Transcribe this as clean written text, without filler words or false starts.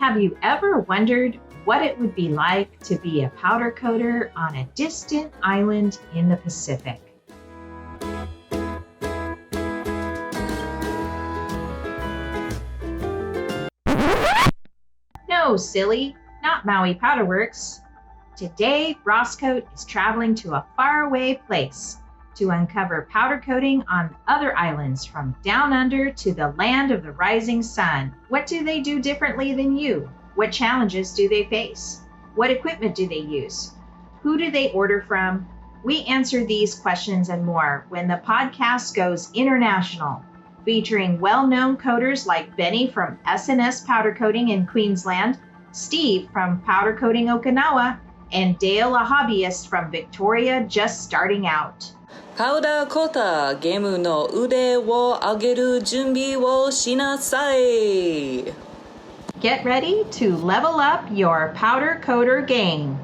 Have you ever wondered what it would be like to be a powder coater on a distant island in the Pacific? No, silly, not Maui Powder Works. Today, Rosscoat is traveling to a faraway place to uncover powder coating on other islands from down under to the land of the rising sun. What do they do differently than you? What challenges do they face? What equipment do they use? Who do they order from? We answer these questions and more when the podcast goes international, featuring well-known coaters like Benny from S&S Powder Coating in Queensland, Steve from Powder Coating Okinawa, and Dale, a hobbyist from Victoria just starting out. パウダーコーターゲームの腕を上げる準備をしなさい。 Get ready to level up your powder coater game.